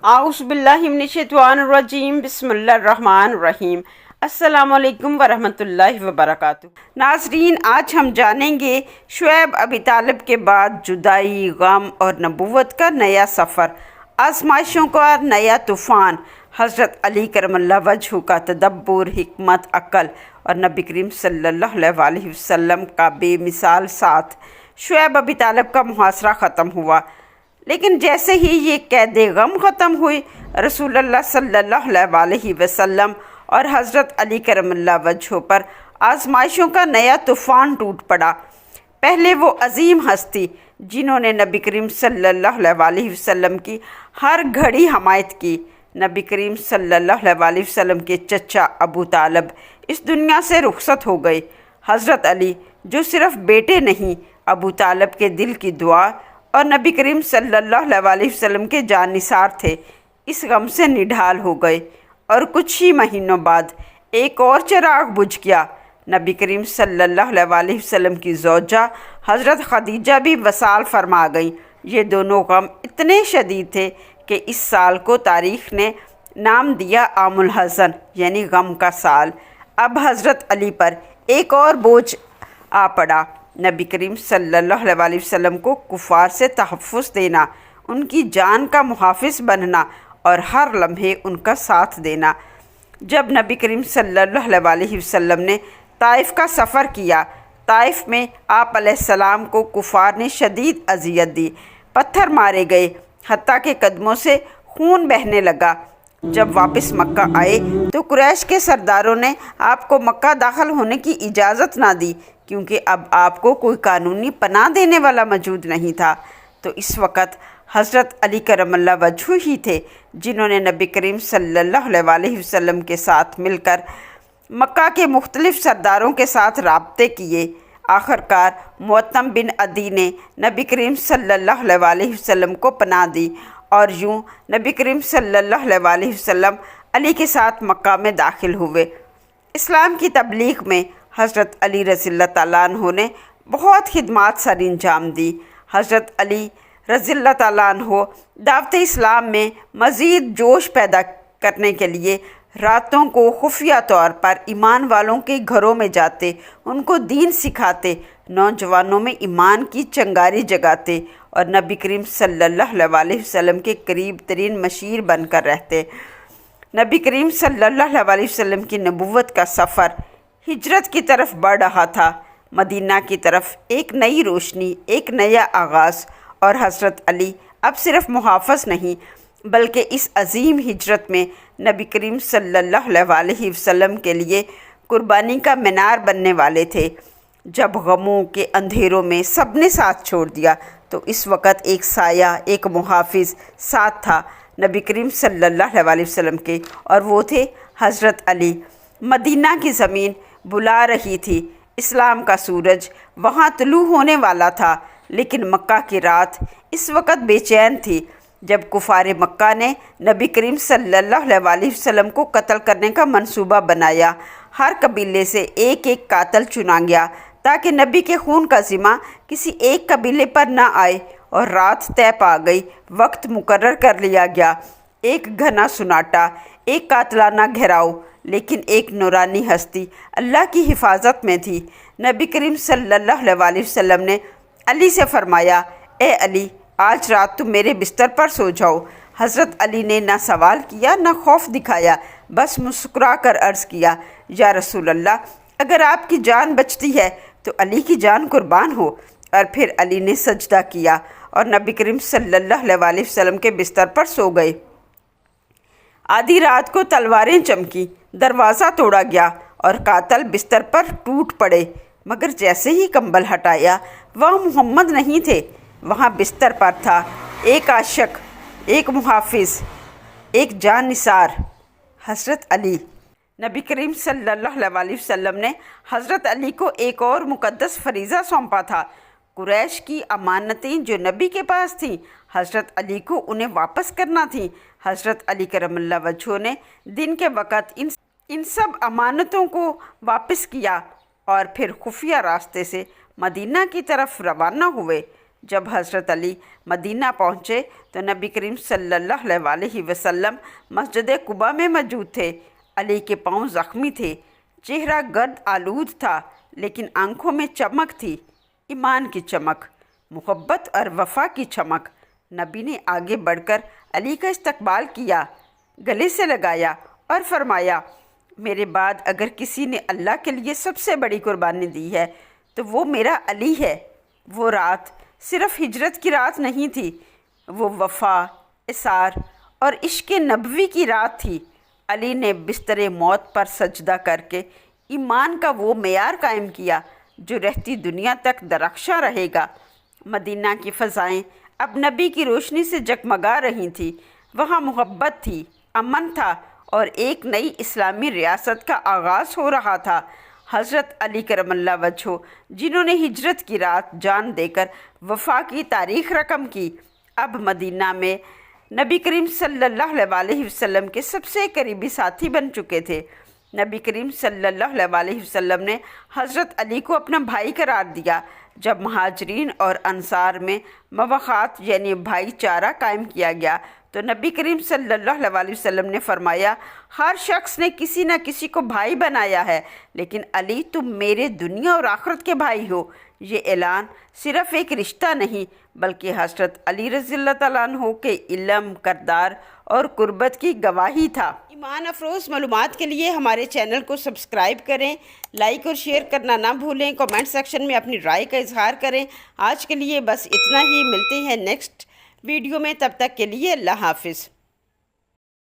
اعوذ باللہ من الشیطان الرجیم بسم اللہ الرحمن الرحیم السلام علیکم ورحمۃ اللہ وبرکاتہ۔ ناظرین، آج ہم جانیں گے شعیب ابی طالب کے بعد جدائی، غم اور نبوت کا نیا سفر، آزمائشوں کا نیا طوفان، حضرت علی کرم اللہ وجہ کا تدبر، حکمت، عقل اور نبی کریم صلی اللہ علیہ وسلم کا بے مثال ساتھ۔ شعیب ابی طالب کا محاصرہ ختم ہوا، لیکن جیسے ہی یہ قید غم ختم ہوئی، رسول اللہ صلی اللہ علیہ وسلم اور حضرت علی کرم اللہ وجہ پر آزمائشوں کا نیا طوفان ٹوٹ پڑا۔ پہلے وہ عظیم ہستی جنہوں نے نبی کریم صلی اللہ علیہ وسلم کی ہر گھڑی حمایت کی، نبی کریم صلی اللہ علیہ وسلم کے چچا ابو طالب اس دنیا سے رخصت ہو گئے۔ حضرت علی جو صرف بیٹے نہیں، ابو طالب کے دل کی دعا اور نبی کریم صلی اللہ علیہ وسلم کے جان نثار تھے، اس غم سے نڈھال ہو گئے، اور کچھ ہی مہینوں بعد ایک اور چراغ بجھ گیا۔ نبی کریم صلی اللہ علیہ وسلم کی زوجہ حضرت خدیجہ بھی وصال فرما گئیں۔ یہ دونوں غم اتنے شدید تھے کہ اس سال کو تاریخ نے نام دیا عام الحزن، یعنی غم کا سال۔ اب حضرت علی پر ایک اور بوجھ آ پڑا، نبی کریم صلی اللہ علیہ وسلم کو کفار سے تحفظ دینا، ان کی جان کا محافظ بننا اور ہر لمحے ان کا ساتھ دینا۔ جب نبی کریم صلی اللہ علیہ وسلم نے طائف کا سفر کیا، طائف میں آپ علیہ السلام کو کفار نے شدید اذیت دی، پتھر مارے گئے، حتیٰ کہ قدموں سے خون بہنے لگا۔ جب واپس مکہ آئے تو قریش کے سرداروں نے آپ کو مکہ داخل ہونے کی اجازت نہ دی، کیونکہ اب آپ کو کوئی قانونی پناہ دینے والا موجود نہیں تھا۔ تو اس وقت حضرت علی کرم اللہ وجہ ہی تھے جنہوں نے نبی کریم صلی اللہ علیہ وسلم کے ساتھ مل کر مکہ کے مختلف سرداروں کے ساتھ رابطے کیے۔ آخر کار معتم بن عدی نے نبی کریم صلی اللہ علیہ وسلم کو پناہ دی، اور یوں نبی کریم صلی اللہ علیہ وسلم علی کے ساتھ مکہ میں داخل ہوئے۔ اسلام کی تبلیغ میں حضرت علی رضی اللہ تعالیٰ عنہ نے بہت خدمات سر انجام دی۔ حضرت علی رضی اللہ تعالیٰ عنہ دعوت اسلام میں مزید جوش پیدا کرنے کے لیے راتوں کو خفیہ طور پر ایمان والوں کے گھروں میں جاتے، ان کو دین سکھاتے، نوجوانوں میں ایمان کی چنگاری جگاتے اور نبی کریم صلی اللہ علیہ وسلم کے قریب ترین مشیر بن کر رہتے۔ نبی کریم صلی اللہ علیہ وسلم کی نبوت کا سفر ہجرت کی طرف بڑھ رہا تھا، مدینہ کی طرف ایک نئی روشنی، ایک نیا آغاز، اور حضرت علی اب صرف محافظ نہیں بلکہ اس عظیم ہجرت میں نبی کریم صلی اللہ علیہ وسلم کے لیے قربانی کا مینار بننے والے تھے۔ جب غموں کے اندھیروں میں سب نے ساتھ چھوڑ دیا تو اس وقت ایک سایہ، ایک محافظ ساتھ تھا نبی کریم صلی اللہ علیہ وسلم کے، اور وہ تھے حضرت علی۔ مدینہ کی زمین بلا رہی تھی، اسلام کا سورج وہاں طلوع ہونے والا تھا، لیکن مکہ کی رات اس وقت بے چین تھی۔ جب کفار مکہ نے نبی کریم صلی اللہ علیہ وسلم کو قتل کرنے کا منصوبہ بنایا، ہر قبیلے سے ایک ایک قاتل چنا گیا تاکہ نبی کے خون کا ذمہ کسی ایک قبیلے پر نہ آئے، اور رات طے پا گئی، وقت مقرر کر لیا گیا۔ ایک گھنا سناٹا، ایک قاتلانہ گھیراؤ، لیکن ایک نورانی ہستی اللہ کی حفاظت میں تھی۔ نبی کریم صلی اللہ علیہ وسلم نے علی سے فرمایا، اے علی، آج رات تم میرے بستر پر سو جاؤ۔ حضرت علی نے نہ سوال کیا نہ خوف دکھایا، بس مسکرا کر عرض کیا، یا رسول اللہ، اگر آپ کی جان بچتی ہے تو علی کی جان قربان ہو۔ اور پھر علی نے سجدہ کیا اور نبی کریم صلی اللہ علیہ وسلم کے بستر پر سو گئے۔ آدھی رات کو تلواریں چمکی، دروازہ توڑا گیا اور قاتل بستر پر ٹوٹ پڑے، مگر جیسے ہی کمبل ہٹایا وہاں محمد نہیں تھے، وہاں بستر پر تھا ایک عاشق، ایک محافظ، ایک جان نثار، حضرت علی۔ نبی کریم صلی اللہ علیہ وسلم نے حضرت علی کو ایک اور مقدس فریضہ سونپا تھا۔ قریش کی امانتیں جو نبی کے پاس تھیں، حضرت علی کو انہیں واپس کرنا تھیں۔ حضرت علی کرم اللہ وجہ نے دن کے وقت ان سب امانتوں کو واپس کیا اور پھر خفیہ راستے سے مدینہ کی طرف روانہ ہوئے۔ جب حضرت علی مدینہ پہنچے تو نبی کریم صلی اللہ علیہ وسلم مسجد قباء میں موجود تھے۔ علی کے پاؤں زخمی تھے، چہرہ گرد آلود تھا، لیکن آنکھوں میں چمک تھی، ایمان کی چمک، محبت اور وفا کی چمک۔ نبی نے آگے بڑھ کر علی کا استقبال کیا، گلے سے لگایا اور فرمایا، میرے بعد اگر کسی نے اللہ کے لیے سب سے بڑی قربانی دی ہے تو وہ میرا علی ہے۔ وہ رات صرف ہجرت کی رات نہیں تھی، وہ وفا، اثار اور عشق نبوی کی رات تھی۔ علی نے بستر موت پر سجدہ کر کے ایمان کا وہ معیار قائم کیا جو رہتی دنیا تک درخشاں رہے گا۔ مدینہ کی فضائیں اب نبی کی روشنی سے جگمگا رہی تھیں، وہاں محبت تھی، امن تھا اور ایک نئی اسلامی ریاست کا آغاز ہو رہا تھا۔ حضرت علی کرم اللہ وجہہ، جنہوں نے ہجرت کی رات جان دے کر وفا کی تاریخ رقم کی، اب مدینہ میں نبی کریم صلی اللہ علیہ وسلم کے سب سے قریبی ساتھی بن چکے تھے۔ نبی کریم صلی اللہ علیہ وسلم نے حضرت علی کو اپنا بھائی قرار دیا۔ جب مہاجرین اور انصار میں موافقات یعنی بھائی چارہ قائم کیا گیا تو نبی کریم صلی اللہ علیہ وسلم نے فرمایا، ہر شخص نے کسی نہ کسی کو بھائی بنایا ہے، لیکن علی تم میرے دنیا اور آخرت کے بھائی ہو۔ یہ اعلان صرف ایک رشتہ نہیں بلکہ حضرت علی رضی اللہ تعالیٰ عنہ کے علم، کردار اور قربت کی گواہی تھا۔ ایمان افروز معلومات کے لیے ہمارے چینل کو سبسکرائب کریں، لائک اور شیئر کرنا نہ بھولیں، کمنٹ سیکشن میں اپنی رائے کا اظہار کریں۔ آج کے لیے بس اتنا ہی، ملتے ہیں نیکسٹ ویڈیو میں، تب تک کے لیے اللہ حافظ۔